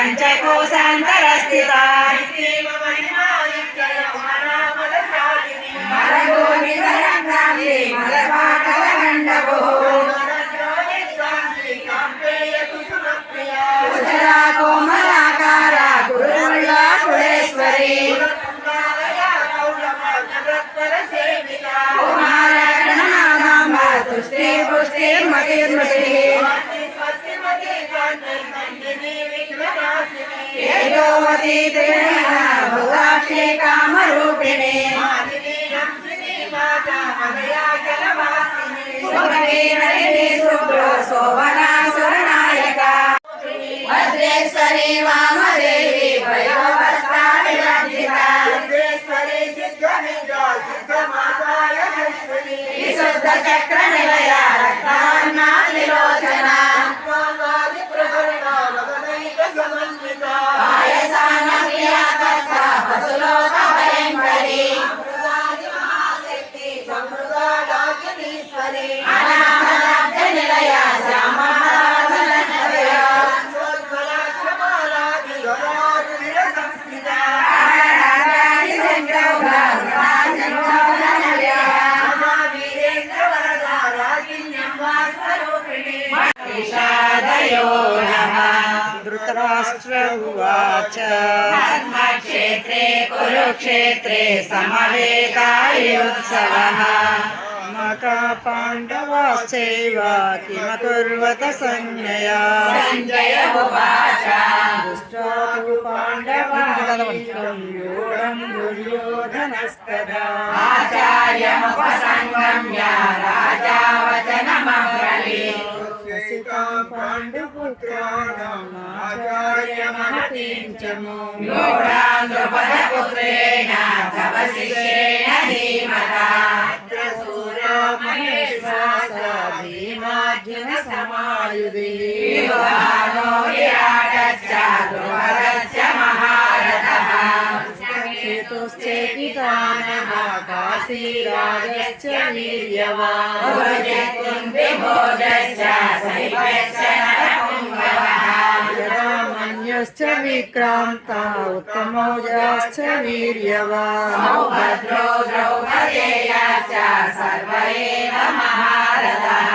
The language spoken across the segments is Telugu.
పంచకోశాంతరస్థితా కోమలాకార గురువుళ్ళ కులేశ్వరి కుమారగణనాథాంబ తుష్టి పుష్టిర్మతిర్మతి ఏయోవతి భువాక్షి కామరూపిణి శోభనాసురనాయక భద్రేశ్వరి వామదేవి భయోవస్థా వివర్జిత విశుద్ధ చక్ర నిలయ రక్తవర్ణ త్రిలోచన పశులోక భయంకరి అనామదాబ్జ నిలయ ధృతరాష్ట్ర ఉవాచ ధర్మక్షేత్రే కురుక్షేత్రే సమవేతాయుత్సవః మాతా పాండవాశ్చైవ కిమకుర్వత సంజ్ఞయా సంజయ ఉవాచ దృష్టాతు పాండవానాం యోగం దుర్యోధనస్తదా ఆచార్యముపసంగమ్య రాజా వచనమబ్రవీత్ పాండుపుత్రాణం ఆచార్యమహతీం చ యోగాన్ ద్రుపదపుత్రేణ తవ శిష్యేణ ధీమతా భీమార్జున సమాయుధి యుధానో విరాటశ్చ ద్రుపదశ్చ మహారథః కేతుశ్చేకితానః కాశీరాజశ్చ వీర్యవాన్ భోజశ్చ సైభ్యశ్చ నరపుంగవః యదా మన్యశ్చ విక్రాంత ఉత్తమౌజాశ్చ వీర్యవాన్ సౌభద్రో ద్రౌపదేయాశ్చ సర్వ ఏవ మహారథః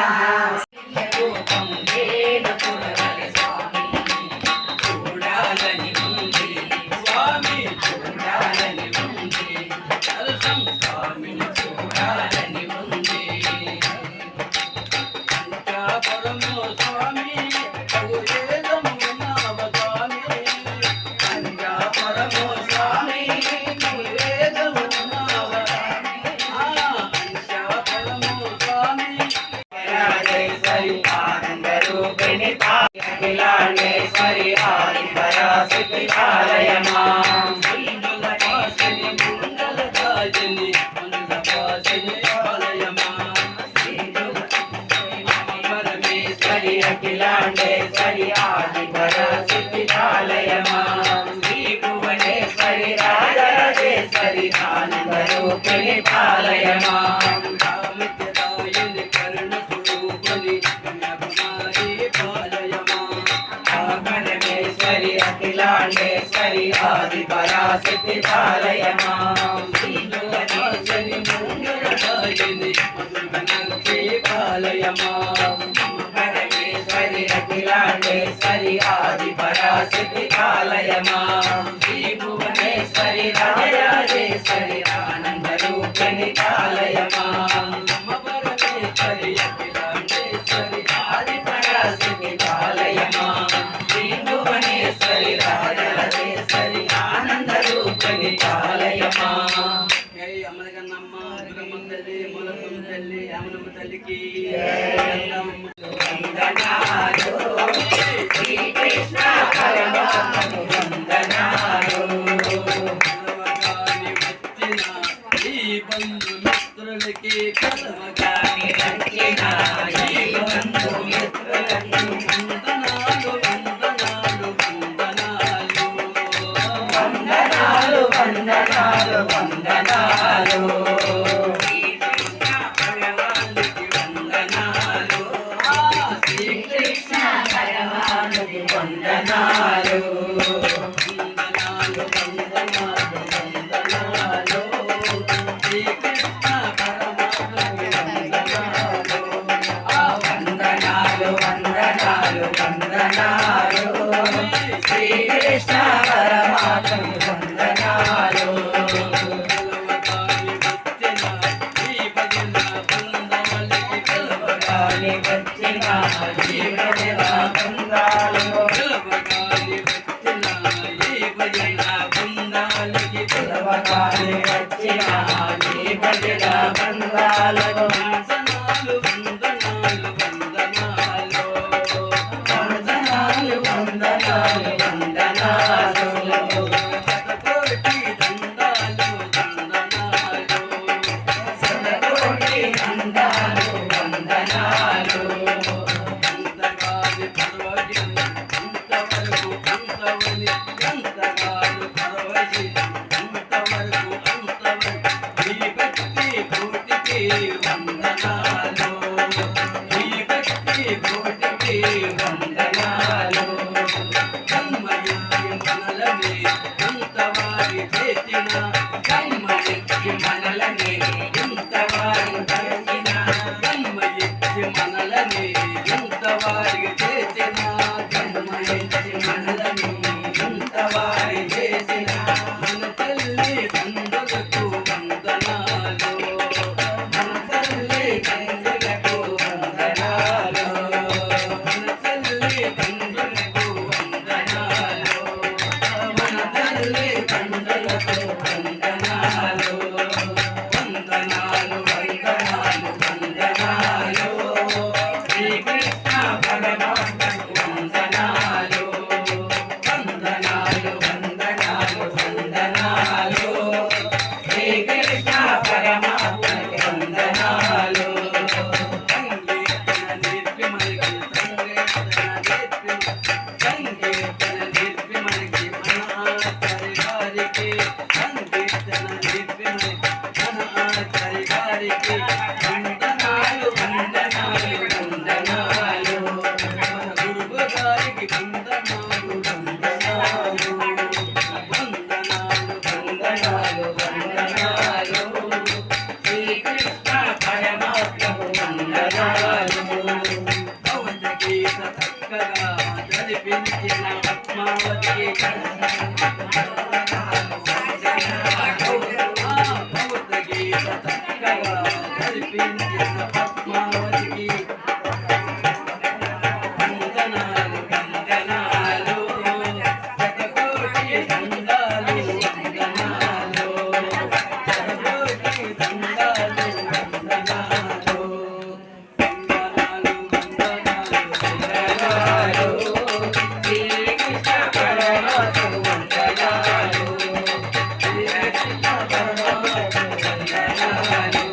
అఖిలాండేశ్వరి ఆదిపరాశక్తి పాలయ మాం మంగళవాసిని మంగళదాయిని మంగళవాసిని పాలయ మాం పరమేశ్వరి అఖిలాండేశ్వరి ఆదిపరాశక్తి పాలయ మాం శ్రీ భువనేశ్వరి రాజరాజేశ్వరి ఆనందరూపిణి పాలయ మాం కామితదాయిని కరుణ స్వరూపిణి కన్యాకుమారి పాలయ పరమేశ్వరి అఖిలాండేశ్వరి ఆదిపరాశక్తి పాలయ మాం శ్రీలోకేశ్వరి మంగళదాయిని మధుమనక్తి పాలయ మాం పరమేశ్వరి అఖిలాండేశ్వరి ఆదిపరాశక్తి పాలయ మాం శ్రీ భువనేశ్వరి రాజరాజేశ్వరి ఆనందరూపిణి పాలయ మాం పరమేశ్వరి అఖిలాండేశ్వరి ఆదిపరాశక్తి పాలయ మాం శ్రీ భువనేశ్వరి రాజరాజేశ్వరి ఆనందరూపిణి పాలయ మాం జై అమరగన్నమ్మ దుర్గమ్మ తల్లి మూలమ్మ తల్లి అమరమ్మ తల్లికి వందనాలు శ్రీకృష్ణ పరమాత్మ వందనాలు వచ్చిన ఈ బంధు మిత్రులకి కలవగాని వచ్చిన ఈ బంధు మిత్రులకి వందనాలు వందనాలు వందనాలు వందనాలు వందనాలు శ్రీకృష్ణ భగవానుకి వందనాలు శ్రీకృష్ణ భగవానుకి వందనాలు వందనాలు శ్రీకృష్ణ పరమాత్మకి వందనాలు పిలవగానే వచ్చిన ఈ భజన బృందాలు పిలవగానే వచ్చిన ఈ భజన బృందాలు వందనాలు వందనాలు వందనాలు శతకోటి దండాలు వందనాలు వందనాలు ఈ భక్తి కోటికి వందనాలు మనలని ఎంతవారి చేసిన మనలని ఎంతవారి చేసిన మనలని ఎంతవారి చేసిన మనలని ఎంతవారి చేసిన మన తల్లి తండ్రులకు వందనాలు మన తల్లి తండ్రులకు వందనాలు మన తల్లి తండ్రులకు వందనాలు మన తల్లి తండ్రులకు వందనాలు వందనాలు వందనాలు వందనాలు శ్రీకృష్ణ పరమాత్మకు వందనాలు వందనాలు వందనాలు వందనాలు శ్రీకృష్ణ పరమాత్మకు వందనాలు సంకీర్తన నేర్పి మనకి మన ఆచార్య గారికి సంకీర్తన నేర్పి మనకి మన ఆచార్య గారికి వందనాలు వందనాలు వందనాలు మన గురువు గారికి వందనాలు వందనాలు వందనాలు వందనాలు వందనాలు శ్రీకృష్ణ పరమాత్మకు వందనాలు భగవద్గీత చక్కగా జరిపించిన పద్మావతికి భగవద్గీత చక్కగా జరిపించిన పద్మావతికి వందనాలు వందనాలు శతకోటి దండాలు వందనాలు శతకోటి దండాలు వందనాలు వందనాలు వందనాలు శ్రీకృష్ణ పరమాత్మకు వందనాలు శ్రీకృష్ణ పరమాత్మకు వందనాలు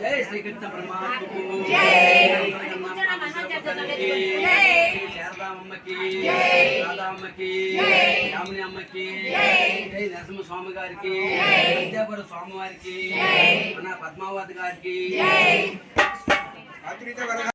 జై శ్రీకృష్ణ పరమాత్మకు శారదామ్మకి రాధామ్మకి రాముని అమ్మకి జై నరసింహ స్వామి గారికి విద్యాపుర స్వామి వారికి మన పద్మావతి గారికి